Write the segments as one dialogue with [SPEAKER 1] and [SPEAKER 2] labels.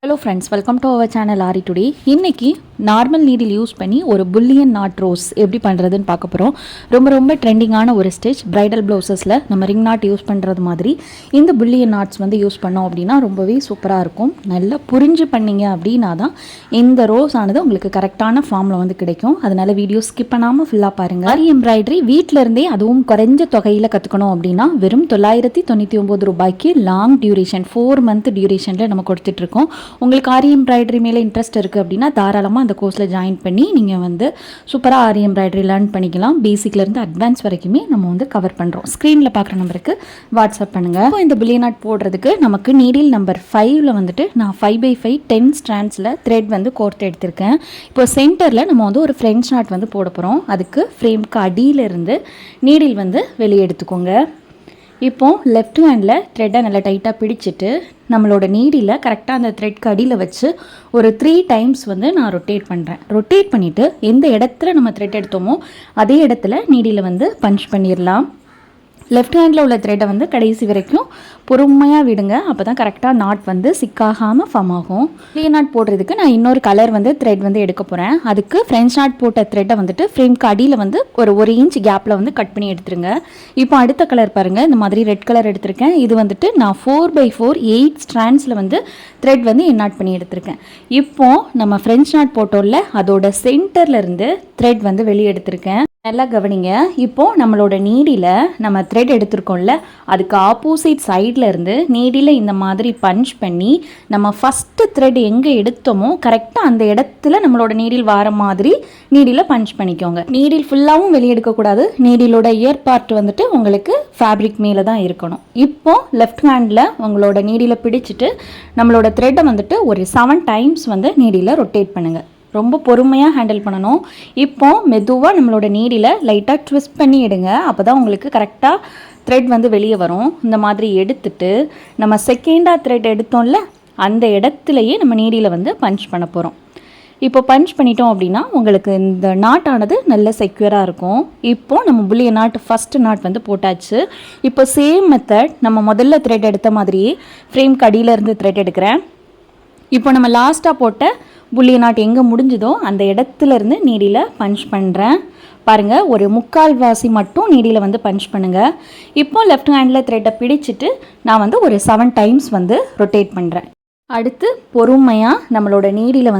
[SPEAKER 1] Hello friends, welcome to our channel Aari today. இன்றைக்கி normal needle use பண்ணி ஒரு bullion not rose எப்படி பண்ணுறதுன்னு பார்க்க போகிறோம். ரொம்ப ட்ரெண்டிங்கான ஒரு ஸ்டிச். ப்ரைடல் ப்ளவுசஸில் நம்ம ரிங் நாட் யூஸ் பண்ணுறது மாதிரி இந்த புல்லியன் நாட்ஸ் யூஸ் பண்ணோம் அப்படின்னா ரொம்பவே சூப்பராக இருக்கும். நல்லா புரிஞ்சு பண்ணிங்க அப்படின்னா தான் இந்த ரோஸ் ஆனது உங்களுக்கு கரெக்டான ஃபார்மில் கிடைக்கும். அதனால் வீடியோ ஸ்கிப் பண்ணாமல் ஃபுல்லாக பாருங்கள். ஆரி எம்ப்ராய்டரி வீட்டில் இருந்தே அதுவும் குறைஞ்ச தொகையில் கற்றுக்கணும் அப்படின்னா வெறும் 999 ரூபாய்க்கு லாங் டியூரேஷன் 4 மந்த் டியூரேஷனில் நம்ம கொடுத்துட்ருக்கோம். உங்களுக்கு ஆரி எம்ப்ராய்டரி மேலே இன்ட்ரெஸ்ட் இருக்குது அப்படின்னா தாராளமாக அந்த கோர்ஸில் ஜாயின் பண்ணி நீங்கள் சூப்பராக ஆரி எம்ப்ராய்டரி லேர்ன் பண்ணிக்கலாம். பேசிக்லேருந்து அட்வான்ஸ் வரைக்குமே நம்ம கவர் பண்ணுறோம். ஸ்க்ரீனில் பார்க்குற நம்பருக்கு வாட்ஸ்அப் பண்ணுங்கள். இப்போ இந்த புல்லியன் நாட் போடுறதுக்கு நமக்கு நீடில் நம்பர் 5ல் நான் 5x5 10 ஸ்ட்ராண்ட்ஸில் த்ரெட் கோர்த்து எடுத்திருக்கேன். இப்போ சென்டரில் நம்ம ஒரு ஃப்ரெஞ்ச் நாட் போட போகிறோம். அதுக்கு ஃப்ரேம்க்கு அடியிலிருந்து நீடில் வெளியே எடுத்துக்கோங்க. இப்போது லெஃப்ட் ஹேண்டில் த்ரெட்டை நல்லா டைட்டாக பிடிச்சிட்டு நம்மளோட நீடில் கரெக்டாக அந்த த்ரெட்க்கு அடியில் வச்சு ஒரு 3 டைம்ஸ் நான் ரொட்டேட் பண்ணுறேன். ரொட்டேட் பண்ணிவிட்டு எந்த இடத்துல நம்ம த்ரெட் எடுத்தோமோ அதே இடத்துல நீடில் பஞ்ச் பண்ணிடலாம். லெஃப்ட் ஹேண்டில் உள்ள த்ரெட்டை கடைசி வரைக்கும் பொறுமையாக விடுங்க. அப்போ தான் கரெக்டாக நாட் சிக்காகாமல் ஃபார்ம் ஆகும். புல்லியன் நாட் போடுறதுக்கு நான் இன்னொரு கலர் த்ரெட் எடுக்க போகிறேன். அதுக்கு ஃப்ரெஞ்ச் நாட் போட்ட த்ரெட்டை ஃப்ரேம்க்கு அடியில் ஒரு 1 இன்ச் கேப்பில் கட் பண்ணி எடுத்துருங்க. இப்போ அடுத்த கலர் பாருங்கள். இந்த மாதிரி ரெட் கலர் எடுத்திருக்கேன். இது நான் 4x4 8 ஸ்ட்ராண்ட்ஸில் த்ரெட் என்னாட் பண்ணி எடுத்திருக்கேன். இப்போது நம்ம ஃப்ரெஞ்ச் நாட் போட்டோம்ல அதோட சென்டர்லேருந்து த்ரெட் வெளியே எடுத்திருக்கேன். நல்லா கவனிங்க. இப்போது நம்மளோட நீடியில் நம்ம த்ரெட் எடுத்திருக்கோம்ல அதுக்கு ஆப்போசிட் சைடில் இருந்து நீடியில் இந்த மாதிரி பஞ்ச் பண்ணி நம்ம ஃபஸ்ட்டு த்ரெட் எங்கே எடுத்தோமோ கரெக்டாக அந்த இடத்துல நம்மளோட நீடில் வர மாதிரி நீடியில் பஞ்ச் பண்ணிக்கோங்க. நீடில் ஃபுல்லாகவும் வெளியே எடுக்கக்கூடாது. நீடிலோட இயர் பார்ட் உங்களுக்கு ஃபேப்ரிக் மேலே தான் இருக்கணும். இப்போது லெஃப்ட் ஹேண்டில் உங்களோட நீடியில் பிடிச்சிட்டு நம்மளோட த்ரெட்டை ஒரு 7 டைம்ஸ் நீடியில் ரொட்டேட் பண்ணுங்கள். ரொம்ப பொறுமையாக ஹேண்டில் பண்ணணும். இப்போது மெதுவாக நம்மளோட நீடில் லைட்டாக ட்விஸ்ட் பண்ணி எடுங்க. அப்போ தான் உங்களுக்கு கரெக்டாக த்ரெட் வெளியே வரும். இந்த மாதிரி எடுத்துட்டு நம்ம செகண்டாக த்ரெட் எடுத்தோம்ல அந்த இடத்துலையே நம்ம நீடியில் பஞ்ச் பண்ண போகிறோம். இப்போ பஞ்ச் பண்ணிட்டோம் அப்படின்னா உங்களுக்கு இந்த நாட்டானது நல்ல செக்யூராக இருக்கும். இப்போது நம்ம புல்லியன் நாட் ஃபஸ்ட்டு நாட் போட்டாச்சு. இப்போ சேம் மெத்தட் நம்ம முதல்ல த்ரெட் எடுத்த மாதிரியே ஃப்ரேம்க்கு அடியிலேருந்து த்ரெட் எடுக்கிறேன். இப்போ நம்ம லாஸ்ட்டாக போட்ட புல்லியன் நாட் எங்கே முடிஞ்சதோ அந்த இடத்துலேருந்து நீடியில் பஞ்ச் பண்ணுறேன். பாருங்கள், ஒரு 3/4 வாசி மட்டும் நீடியில் பஞ்ச் பண்ணுங்கள். இப்போ லெஃப்ட் ஹேண்டில் த்ரெட்டை பிடிச்சிட்டு நான் ஒரு 7 டைம்ஸ் ரொட்டேட் பண்ணுறேன். அடுத்து பொறுமையாக நம்மளோட நீடியில்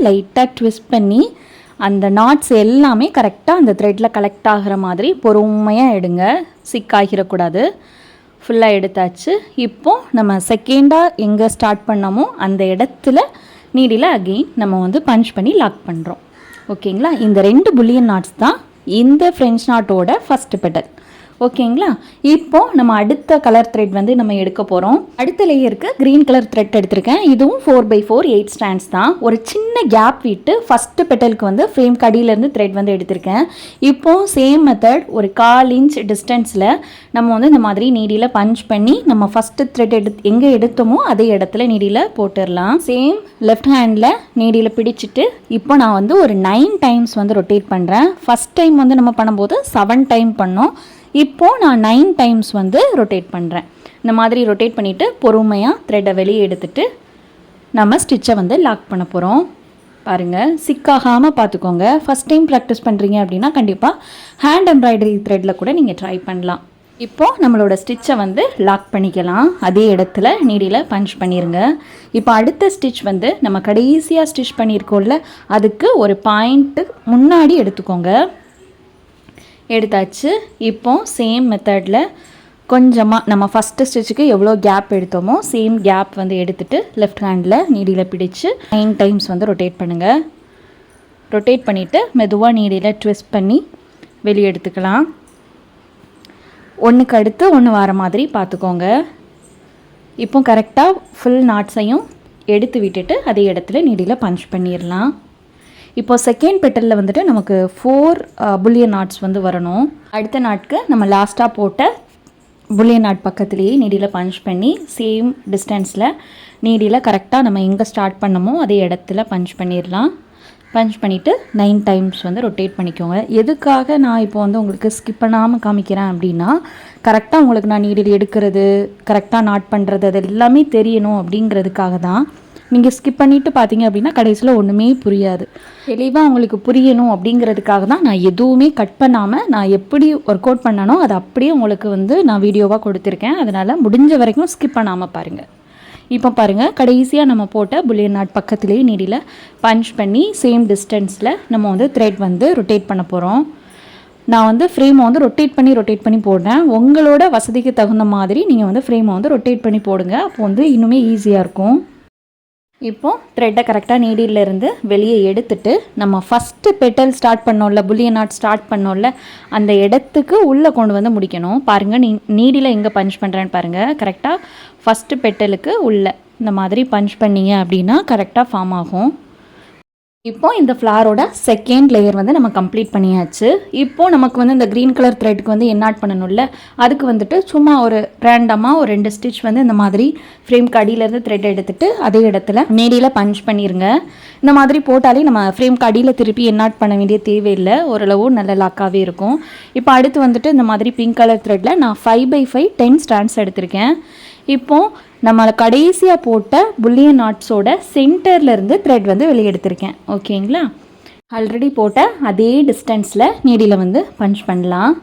[SPEAKER 1] லைட்டாக ட்விஸ்ட் பண்ணி அந்த நாட்ஸ் எல்லாமே கரெக்டாக அந்த த்ரெட்டில் கலெக்ட் ஆகிற மாதிரி பொறுமையாக எடுங்க. சிக்காகிடக்கூடாது. ஃபுல்லாக எடுத்தாச்சு. இப்போது நம்ம செகண்டாக எங்கே ஸ்டார்ட் பண்ணோமோ அந்த இடத்துல நீடில் அகெயின் நம்ம பஞ்ச் பண்ணி லாக் பண்ணுறோம். ஓகேங்களா? இந்த 2 புல்லியன் நாட்ஸ் தான் இந்த ஃப்ரெஞ்ச் நாட்டோட ஃபஸ்ட்டு பெட்டல். ஓகேங்களா? இப்போது நம்ம அடுத்த கலர் த்ரெட் நம்ம எடுக்க போகிறோம். அடுத்த லேயருக்கு க்ரீன் கலர் த்ரெட் எடுத்திருக்கேன். இதுவும் 4x4 8 ஸ்டாண்ட்ஸ் தான். ஒரு சின்ன கேப் விட்டு ஃபஸ்ட்டு பெட்டலுக்கு ஃப்ரேம் கடியிலேருந்து த்ரெட் எடுத்திருக்கேன். இப்போது சேம் மெத்தட் ஒரு 1/4 இன்ச் டிஸ்டன்ஸில் நம்ம இந்த மாதிரி நீடியில் பஞ்ச் பண்ணி நம்ம ஃபஸ்ட்டு த்ரெட் எங்கே எடுத்தோமோ அதே இடத்துல நீடியில் போட்டுடலாம். சேம் லெஃப்ட் ஹேண்டில் நீடியில் பிடிச்சிட்டு இப்போ நான் ஒரு 9 டைம்ஸ் ரொட்டேட் பண்ணுறேன். ஃபஸ்ட் டைம் நம்ம பண்ணும்போது 7 டைம் பண்ணோம். இப்போது நான் 9 டைம்ஸ் ரொட்டேட் பண்ணுறேன். இந்த மாதிரி ரொட்டேட் பண்ணிவிட்டு பொறுமையாக த்ரெட்டை வெளியே எடுத்துகிட்டு நம்ம ஸ்டிச்சை லாக் பண்ண போகிறோம். பாருங்கள், சிக்காகாமல் பார்த்துக்கோங்க. ஃபஸ்ட் டைம் ப்ராக்டிஸ் பண்ணுறீங்க அப்படின்னா கண்டிப்பாக ஹேண்ட் எம்ப்ராய்டரி த்ரெட்டில் கூட நீங்கள் ட்ரை பண்ணலாம். இப்போது நம்மளோட ஸ்டிச்சை லாக் பண்ணிக்கலாம். அதே இடத்துல நீடியில் பஞ்ச் பண்ணிடுங்க. இப்போ அடுத்த ஸ்டிச் நம்ம கடைசியாக ஸ்டிச் பண்ணியிருக்கோம்ல அதுக்கு ஒரு பாயிண்ட்டு முன்னாடி எடுத்துக்கோங்க. எடுத்தாச்சு. இப்போ சேம் மெத்தடில் கொஞ்சமாக நம்ம ஃபஸ்ட்டு ஸ்டிச்சுக்கு எவ்வளோ கேப் எடுத்தோமோ சேம் கேப் எடுத்துகிட்டு லெஃப்ட் ஹேண்டில் நீடியில் பிடிச்சி 9 டைம்ஸ் ரொட்டேட் பண்ணுங்கள். ரொட்டேட் பண்ணிவிட்டு மெதுவாக நீடியில் ட்விஸ்ட் பண்ணி வெளியே எடுத்துக்கலாம். ஒன்றுக்கு அடுத்து ஒன்று வர மாதிரி பார்த்துக்கோங்க. இப்போ கரெக்டாக ஃபுல் நாட்ஸையும் எடுத்து விட்டுட்டு அதே இடத்துல நீடியில் பஞ்ச் பண்ணிடலாம். இப்போ செகண்ட் பெட்டலில் நமக்கு 4 புல்லியன் நாட்ஸ் வரணும். அடுத்த நாட்க்கு நம்ம லாஸ்ட்டாக போட்ட புல்லியன் நாட் பக்கத்துலேயே நீடியில் பஞ்ச் பண்ணி சேம் டிஸ்டன்ஸில் நீடியில் கரெக்டாக நம்ம எங்கே ஸ்டார்ட் பண்ணமோ அதே இடத்துல பஞ்ச் பண்ணிடலாம். பஞ்ச் பண்ணிவிட்டு 9 டைம்ஸ் ரொட்டேட் பண்ணிக்கோங்க. எதுக்காக நான் இப்போ உங்களுக்கு ஸ்கிப் பண்ணாமல் காமிக்கிறேன் அப்படின்னா கரெக்டாக உங்களுக்கு நான் நீடில் எடுக்கிறது கரெக்டாக நாட் பண்ணுறது அது எல்லாமே தெரியணும் அப்படிங்கிறதுக்காக தான். நீங்கள் ஸ்கிப் பண்ணிவிட்டு பார்த்தீங்க அப்படின்னா கடைசியில் ஒன்றுமே புரியாது. தெளிவாக உங்களுக்கு புரியணும் அப்படிங்கிறதுக்காக தான் நான் எதுவுமே கட் பண்ணாமல் நான் எப்படி ஒர்க் அவுட் பண்ணனோ அதை அப்படியே உங்களுக்கு வந்து நான் வீடியோவாக கொடுத்துருக்கேன். அதனால் முடிஞ்ச வரைக்கும் ஸ்கிப் பண்ணாமல் பாருங்கள். இப்போ பாருங்கள், கடைசியாக நம்ம போட்ட புல்லியன் நாட் பக்கத்துலேயே நீடியில் பஞ்ச் பண்ணி சேம் டிஸ்டன்ஸில் நம்ம வந்து த்ரெட் வந்து ரொட்டேட் பண்ண போகிறோம். நான் வந்து ஃப்ரேமை வந்து ரொட்டேட் பண்ணி போடுறேன். உங்களோட வசதிக்கு தகுந்த மாதிரி நீங்கள் வந்து ஃப்ரேமை வந்து ரொட்டேட் பண்ணி போடுங்க. அப்போ வந்து இன்னுமே ஈஸியாக இருக்கும். இப்போது த்ரெட்டை கரெக்டாக நீடியிலேருந்து வெளியே எடுத்துட்டு நம்ம ஃபஸ்ட்டு பெட்டல் ஸ்டார்ட் பண்ணோம்ல, புல்லியன் நாட் ஸ்டார்ட் பண்ணோம்ல, அந்த இடத்துக்கு உள்ளே கொண்டு வந்து முடிக்கணும். பாருங்கள், நீடியில் எங்கே பஞ்ச் பண்ணுறேன்னு பாருங்கள். கரெக்டாக ஃபஸ்ட்டு பெட்டலுக்கு உள்ளே இந்த மாதிரி பஞ்ச் பண்ணிங்க அப்படின்னா கரெக்டாக ஃபார்ம் ஆகும். இப்போது இந்த ஃப்ளாரோட செகண்ட் லேயர் வந்து நம்ம கம்ப்ளீட் பண்ணியாச்சு. இப்போது நமக்கு வந்து இந்த க்ரீன் கலர் த்ரெட்டுக்கு வந்து என்ன ஆட் பண்ணணும்ல, அதுக்கு வந்துட்டு சும்மா ஒரு ரேண்டமாக ஒரு 2 ஸ்டிச் வந்து இந்த மாதிரி ஃப்ரேம்க்கு அடியிலேருந்து த்ரெட் எடுத்துகிட்டு அதே இடத்துல நீடியில் பஞ்ச் பண்ணிடுங்க. இந்த மாதிரி போட்டாலே நம்ம ஃப்ரேம்க்கு அடியில் திருப்பி என்ன ஆட் பண்ண வேண்டிய தேவையில்லை. ஓரளவு நல்ல லாக்காகவே இருக்கும். இப்போ அடுத்து வந்துட்டு இந்த மாதிரி பிங்க் கலர் த்ரெட்டில் நான் 5x5 10 ஸ்டாண்ட்ஸ் எடுத்திருக்கேன். இப்போது நம்ம கடைசியாக போட்ட புல்லியன் நாட்ஸோட சென்டர்லேருந்து த்ரெட் வந்து வெளியே எடுத்திருக்கேன். ஓகேங்களா? ஆல்ரெடி போட்ட அதே டிஸ்டன்ஸில் நீடியில் வந்து பஞ்ச் பண்ணலாம்.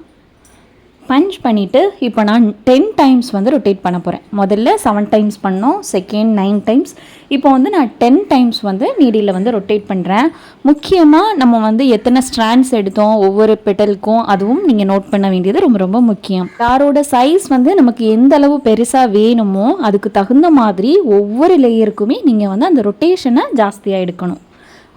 [SPEAKER 1] பஞ்ச் பண்ணிவிட்டு இப்போ நான் 10 டைம்ஸ் வந்து ரொட்டேட் பண்ண போகிறேன். முதல்ல 7 டைம்ஸ் பண்ணோம், செகண்ட் 9 டைம்ஸ். இப்போ வந்து நான் 10 டைம்ஸ் வந்து நீடியில் வந்து ரொட்டேட் பண்ணுறேன். முக்கியமாக நம்ம வந்து எத்தனை ஸ்ட்ராண்ட்ஸ் எடுத்தோம் ஒவ்வொரு பெட்டலுக்கும் அதுவும் நீங்கள் நோட் பண்ண வேண்டியது ரொம்ப ரொம்ப முக்கியம். யாரோட சைஸ் வந்து நமக்கு எந்த அளவு பெருசாக வேணுமோ அதுக்கு தகுந்த மாதிரி ஒவ்வொரு லேயருக்குமே நீங்கள் வந்து அந்த ரொட்டேஷனை ஜாஸ்தியாக எடுக்கணும்.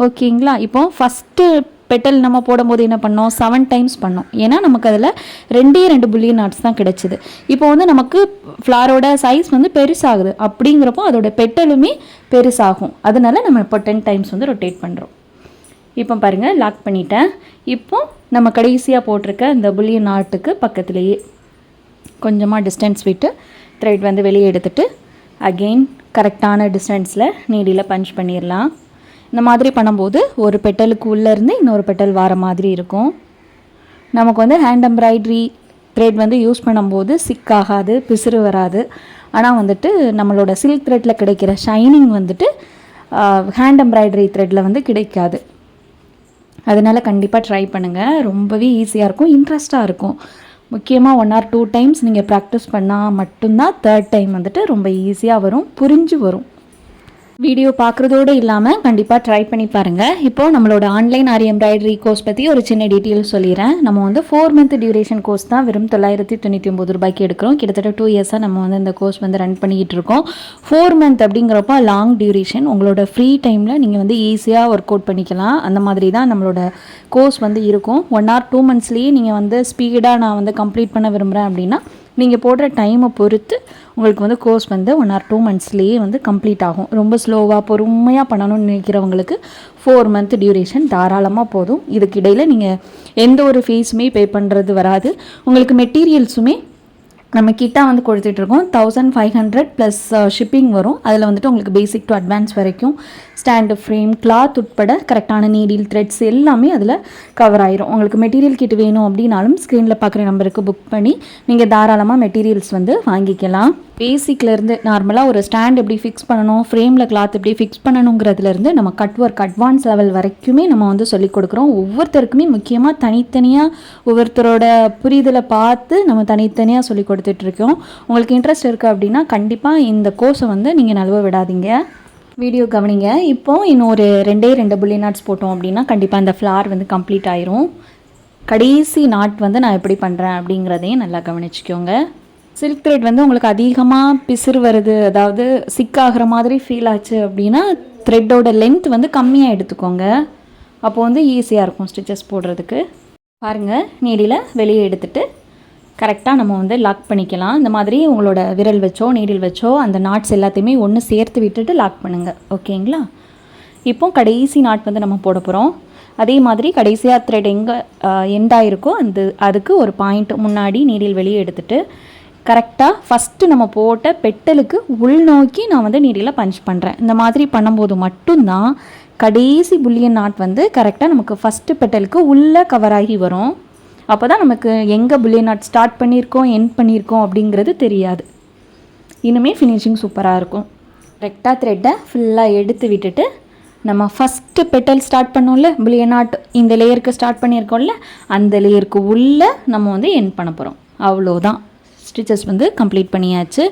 [SPEAKER 1] ஓகேங்களா? இப்போ ஃபஸ்ட்டு பெட்டல் நம்ம போடும்போது என்ன பண்ணோம், 7 டைம்ஸ் பண்ணோம். ஏன்னா நமக்கு அதில் 2 புல்லியன் நாட்ஸ் தான் கிடச்சிது. இப்போ வந்து நமக்கு ஃப்ளாரோட சைஸ் வந்து பெருசாகுது. அப்படிங்கிறப்போ அதோட பெட்டலுமே பெருசாகும். அதனால நம்ம இப்போ 10 டைம்ஸ் வந்து ரொட்டேட் பண்ணுறோம். இப்போ பாருங்கள், லாக் பண்ணிட்டேன். இப்போ நம்ம கடைசியாக போட்டிருக்க இந்த புல்லியன் நாட்டுக்கு பக்கத்துலேயே கொஞ்சமாக டிஸ்டன்ஸ் விட்டு த்ரெட் வந்து வெளியே எடுத்துகிட்டு அகெயின் கரெக்டான டிஸ்டன்ஸில் நீடியில் பஞ்ச் பண்ணிடலாம். இந்த மாதிரி பண்ணும்போது ஒரு பெட்டலுக்கு உள்ளேருந்து இன்னொரு பெட்டல் வர மாதிரி இருக்கும். நமக்கு வந்து ஹேண்ட் எம்ப்ராய்ட்ரி த்ரெட் வந்து யூஸ் பண்ணும்போது சிக்காகாது, பிசுறு வராது. ஆனால் வந்துட்டு நம்மளோட சில்க் த்ரெட்டில் கிடைக்கிற ஷைனிங் வந்துட்டு ஹேண்ட் எம்ப்ராய்ட்ரி த்ரெட்டில் வந்து கிடைக்காது. அதனால் கண்டிப்பாக ட்ரை பண்ணுங்கள். ரொம்பவே ஈஸியாக இருக்கும், இன்ட்ரெஸ்ட்டாக இருக்கும். முக்கியமாக 1 or 2 டைம்ஸ் நீங்கள் ப்ராக்டிஸ் பண்ணால் மட்டும்தான் 3rd டைம் வந்துட்டு ரொம்ப ஈஸியாக வரும், புரிஞ்சு வரும். வீடியோ பார்க்குறதோடு இல்லாமல் கண்டிப்பாக ட்ரை பண்ணி பாருங்கள். இப்போது நம்மளோட ஆன்லைன் ஆரி எம்ப்ராய்டரி கோர்ஸ் பற்றி ஒரு சின்ன டீட்டெயில் சொல்லிடுறேன். நம்ம வந்து 4 month டியூரேஷன் கோர்ஸ் தான் வெறும் 999 ரூபாய்க்கு எடுக்கிறோம். கிட்டத்தட்ட 2 இயர்ஸாக நம்ம வந்து இந்த கோர்ஸ் வந்து ரன் பண்ணிக்கிட்டு இருக்கோம். 4 month அப்படிங்கிறப்ப லாங் டியூரேஷன். உங்களோட ஃப்ரீ டைமில் நீங்கள் வந்து ஈஸியாக ஒர்க் அவுட் பண்ணிக்கலாம். அந்த மாதிரி தான் நம்மளோட கோர்ஸ் வந்து இருக்கும். 1 or 2 monthsலேயே நீங்கள் வந்து ஸ்பீடாக நான் வந்து கம்ப்ளீட் பண்ண விரும்புகிறேன் அப்படின்னா நீங்கள் போடுற டைமை பொறுத்து உங்களுக்கு வந்து கோர்ஸ் வந்து 1 or 2 monthsலேயே வந்து கம்ப்ளீட் ஆகும். ரொம்ப ஸ்லோவாக பொறுமையாக பண்ணணும்னு நினைக்கிறவங்களுக்கு 4 month டியூரேஷன் தாராளமாக போதும். இதுக்கு இடையில் நீங்கள் எந்த ஒரு ஃபீஸுமே பே பண்ணுறது வராது. உங்களுக்கு மெட்டீரியல்ஸுமே நம்ம கிட்டாக வந்து கொடுத்துட்ருக்கோம். 1500 ப்ளஸ் ஷிப்பிங் வரும். அதில் வந்துட்டு உங்களுக்கு பேசிக் டு அட்வான்ஸ் வரைக்கும் ஸ்டாண்டு, ஃப்ரேம், கிளாத் உட்பட கரெக்டான நீடில், த்ரெட்ஸ் எல்லாமே அதில் கவர் ஆயிரும். உங்களுக்கு மெட்டீரியல் கிட் வேணும் அப்படின்னாலும் ஸ்க்ரீனில் பார்க்குற நம்பருக்கு புக் பண்ணி நீங்கள் தாராளமாக மெட்டீரியல்ஸ் வந்து வாங்கிக்கலாம். பேசிக்லேருந்து நார்மலாக ஒரு ஸ்டாண்ட் எப்படி ஃபிக்ஸ் பண்ணணும், ஃப்ரேமில் கிளாத் எப்படி ஃபிக்ஸ் பண்ணணுங்கிறதுலேருந்து நம்ம கட் ஒர்க் அட்வான்ஸ் லெவல் வரைக்குமே நம்ம வந்து சொல்லிக் கொடுக்குறோம். ஒவ்வொருத்தருக்குமே முக்கியமாக தனித்தனியாக ஒவ்வொருத்தரோட புரிதலை பார்த்து நம்ம தனித்தனியாக சொல்லிக் கொடுத்துட்ருக்கோம். உங்களுக்கு இன்ட்ரெஸ்ட் இருக்குது அப்படின்னா கண்டிப்பாக இந்த கோர்ஸை வந்து நீங்கள் நழுவ விடாதீங்க. வீடியோ கவனிங்க. இப்போது இன்னும் ஒரு 2 புல்லியன் நாட்ஸ் போட்டோம் அப்படின்னா கண்டிப்பாக இந்த ஃப்ளார் வந்து கம்ப்ளீட் ஆயிரும். கடைசி நாட் வந்து நான் எப்படி பண்ணுறேன் அப்படிங்கிறதையும் நல்லா கவனிச்சிக்கோங்க. சில்க் த்ரெட் வந்து உங்களுக்கு அதிகமாக பிசுறு வருது, அதாவது சிக்காகிற மாதிரி ஃபீல் ஆச்சு அப்படின்னா த்ரெட்டோட லென்த் வந்து கம்மியாக எடுத்துக்கோங்க. அப்போது வந்து ஈஸியாக இருக்கும் ஸ்டிச்சஸ் போடுறதுக்கு. பாருங்கள், நீடியில் வெளியே எடுத்துகிட்டு கரெக்டாக நம்ம வந்து லாக் பண்ணிக்கலாம். இந்த மாதிரி உங்களோட விரல் வச்சோ நீடில் வச்சோ அந்த நாட்ஸ் எல்லாத்தையுமே ஒன்று சேர்த்து விட்டுட்டு லாக் பண்ணுங்கள். ஓகேங்களா? இப்போ கடைசி நாட் வந்து நம்ம போட போகிறோம். அதே மாதிரி கடைசியாக த்ரெட் எங்கே எண்டாயிருக்கோ அதுக்கு ஒரு பாயிண்ட் முன்னாடி நீடில் வெளியே எடுத்துகிட்டு கரெக்டாக ஃபஸ்ட்டு நம்ம போட்ட பெட்டலுக்கு உள்நோக்கி நான் வந்து நீடியில் பஞ்ச் பண்ணுறேன். இந்த மாதிரி பண்ணும்போது மட்டும்தான் கடைசி புல்லியன் நாட் வந்து கரெக்டாக நமக்கு ஃபஸ்ட்டு பெட்டலுக்கு உள்ளே கவர் ஆகி வரும். அப்போ தான் நமக்கு எங்கே புல்லியன் நாட் ஸ்டார்ட் பண்ணியிருக்கோம் எண்ட் பண்ணியிருக்கோம் அப்படிங்கிறது தெரியாது. இன்னுமே ஃபினிஷிங் சூப்பராக இருக்கும். கரெக்டாக த்ரெட்டை ஃபுல்லாக எடுத்து விட்டுட்டு நம்ம ஃபஸ்ட்டு பெட்டல் ஸ்டார்ட் பண்ணோம்ல புல்லியன் நாட் இந்த லேயருக்கு ஸ்டார்ட் பண்ணியிருக்கோம்ல அந்த லேயருக்கு உள்ளே நம்ம வந்து எண்ட் பண்ண போகிறோம். அவ்வளோதான், ஸ்டிச்சஸ் வந்து கம்ப்ளீட் பண்ணியாச்சு.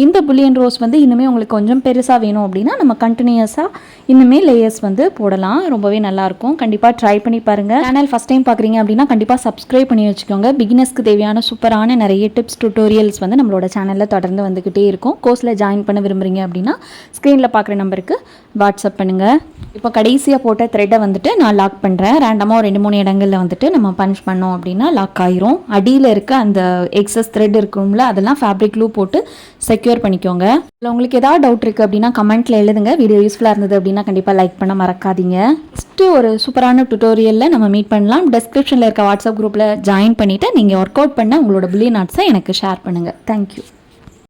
[SPEAKER 1] இந்த புல்லியன் ரோஸ் வந்து இன்னுமே உங்களுக்கு கொஞ்சம் பெருசாக வேணும் அப்படின்னா நம்ம கண்டினியூஸாக இன்னுமே லேயர்ஸ் வந்து போடலாம். ரொம்பவே நல்லாயிருக்கும். கண்டிப்பாக ட்ரை பண்ணி பாருங்கள். சேனல் ஃபஸ்ட் டைம் பார்க்குறீங்க அப்படின்னா கண்டிப்பாக சப்ஸ்கிரைப் பண்ணி வச்சுக்கோங்க. பிகினர்ஸ்க்கு தேவையான சூப்பரான நிறைய டிப்ஸ் டியூட்டோரியல்ஸ் வந்து நம்மளோட சேனலில் தொடர்ந்து வந்துக்கிட்டே இருக்கும். கோர்ஸில் ஜாயின் பண்ண விரும்புகிறீங்க அப்படின்னா ஸ்க்ரீனில் பார்க்குற நம்பருக்கு வாட்ஸ்அப் பண்ணுங்கள். இப்போ கடைசியாக போட்ட த்ரெட்டை வந்துட்டு நான் லாக் பண்ணுறேன். ரேண்டமாக ஒரு 2-3 இடங்களில் வந்துட்டு நம்ம பஞ்ச் பண்ணோம் அப்படின்னா லாக் ஆயிரும். அடியில் இருக்க அந்த எக்ஸஸ் த்ரெட் இருக்கும்ல அதெல்லாம் ஃபேப்ரிக் க்ளூ போட்டு செக்யூர் பண்ணிக்கோங்க. இல்லை உங்களுக்கு ஏதாவது டவுட் இருக்குது அப்படின்னா கமெண்ட்டில் எழுதுங்க. வீடியோ யூஸ்ஃபுல்லாக இருந்தது அப்படின்னா கண்டிப்பாக லைக் பண்ண மறக்காதீங்க. நெக்ஸ்ட்டு ஒரு சூப்பரான டுட்டோரியலில் நம்ம மீட் பண்ணலாம். டிஸ்கிரிப்ஷனில் இருக்க வாட்ஸ்அப் குரூப்பில் ஜாயின் பண்ணிவிட்டு நீங்கள் ஒர்க் அவுட் பண்ண உங்களோட புல்லியன் நாட்ஸை எனக்கு ஷேர் பண்ணுங்கள். தேங்க்யூ.